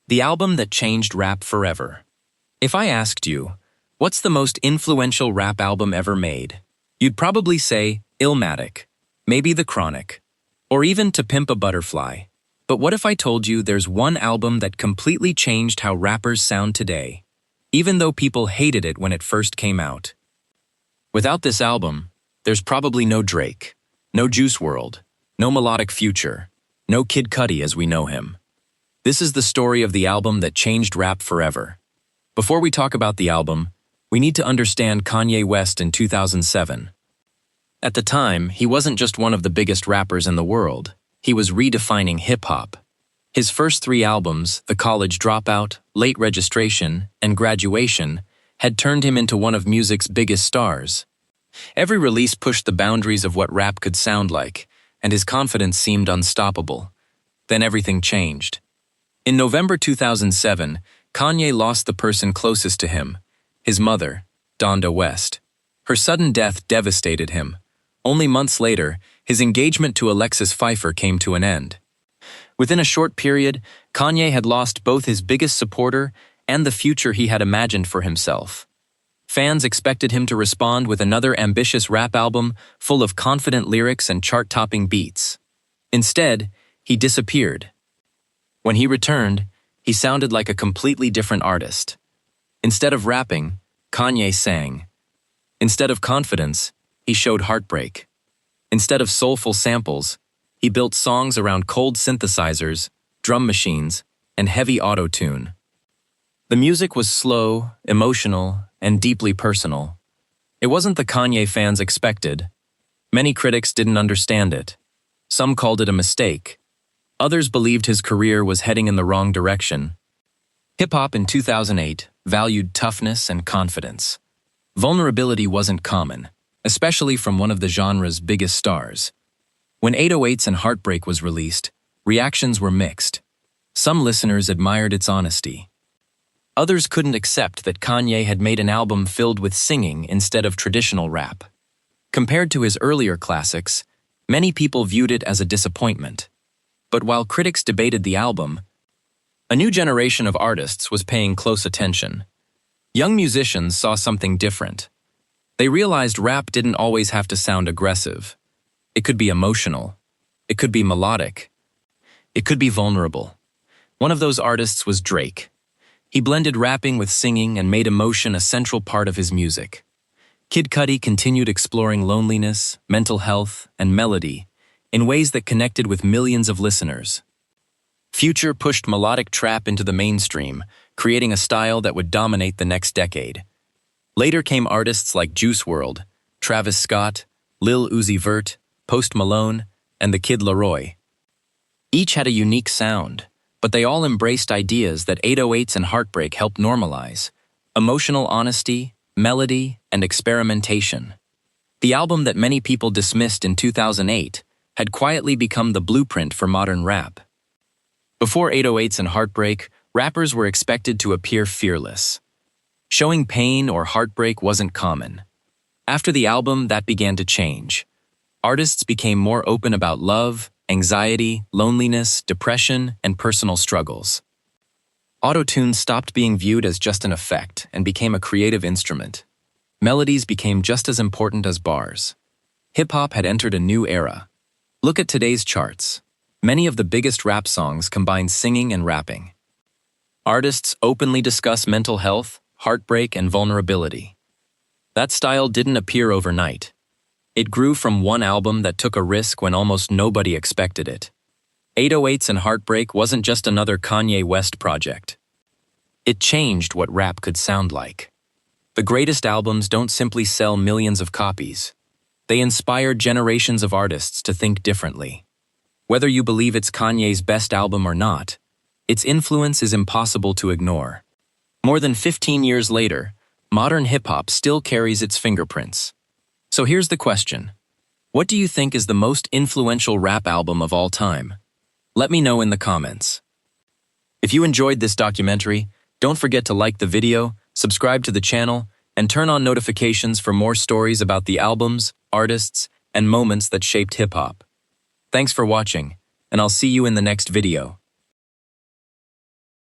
The album that changed rap forever. If I asked you, what's the most influential rap album ever made? You'd probably say Illmatic, maybe The Chronic, or even To Pimp a Butterfly. But what if I told you there's one album that completely changed how rappers sound today, even though people hated it when it first came out? Without this album, there's probably no Drake, no Juice WRLD, no Melodic Future, no Kid Cudi as we know him. This is the story of the album that changed rap forever. Before we talk about the album, we need to understand Kanye West in 2007. At the time, he wasn't just one of the biggest rappers in the world. He was redefining hip-hop. His first 3 albums, The College Dropout, Late Registration, and Graduation, had turned him into one of music's biggest stars. Every release pushed the boundaries of what rap could sound like, and his confidence seemed unstoppable. Then everything changed. In November 2007, Kanye lost the person closest to him, his mother, Donda West. Her sudden death devastated him. Only months later, his engagement to Alexis Pfeiffer came to an end. Within a short period, Kanye had lost both his biggest supporter and the future he had imagined for himself. Fans expected him to respond with another ambitious rap album full of confident lyrics and chart-topping beats. Instead, he disappeared. When he returned, he sounded like a completely different artist. Instead of rapping, Kanye sang. Instead of confidence, he showed heartbreak. Instead of soulful samples, he built songs around cold synthesizers, drum machines, and heavy auto-tune. The music was slow, emotional, and deeply personal. It wasn't the Kanye fans expected. Many critics didn't understand it. Some called it a mistake. Others believed his career was heading in the wrong direction. Hip-hop in 2008 valued toughness and confidence. Vulnerability wasn't common, especially from one of the genre's biggest stars. When 808s and Heartbreak was released, reactions were mixed. Some listeners admired its honesty. Others couldn't accept that Kanye had made an album filled with singing instead of traditional rap. Compared to his earlier classics, many people viewed it as a disappointment. But while critics debated the album, a new generation of artists was paying close attention. Young musicians saw something different. They realized rap didn't always have to sound aggressive. It could be emotional. It could be melodic. It could be vulnerable. One of those artists was Drake. He blended rapping with singing and made emotion a central part of his music. Kid Cudi continued exploring loneliness, mental health, and melody in ways that connected with millions of listeners. Future pushed melodic trap into the mainstream, creating a style that would dominate the next decade. Later came artists like Juice WRLD, Travis Scott, Lil Uzi Vert, Post Malone, and The Kid Laroi. Each had a unique sound, but they all embraced ideas that 808s and Heartbreak helped normalize: emotional honesty, melody, and experimentation. The album that many people dismissed in 2008 had quietly become the blueprint for modern rap. Before 808s and Heartbreak, rappers were expected to appear fearless. Showing pain or heartbreak wasn't common. After the album, that began to change. Artists became more open about love, anxiety, loneliness, depression, and personal struggles. Auto-tune stopped being viewed as just an effect and became a creative instrument. Melodies became just as important as bars. Hip-hop had entered a new era. Look at today's charts. Many of the biggest rap songs combine singing and rapping. Artists openly discuss mental health, heartbreak, and vulnerability. That style didn't appear overnight. It grew from one album that took a risk when almost nobody expected it. 808s and Heartbreak wasn't just another Kanye West project. It changed what rap could sound like. The greatest albums don't simply sell millions of copies. They inspired generations of artists to think differently. Whether you believe it's Kanye's best album or not, its influence is impossible to ignore. More than 15 years later, modern hip-hop still carries its fingerprints. So here's the question. What do you think is the most influential rap album of all time? Let me know in the comments. If you enjoyed this documentary, don't forget to like the video, subscribe to the channel, and turn on notifications for more stories about the albums, artists, and moments that shaped hip-hop. Thanks for watching, and I'll see you in the next video.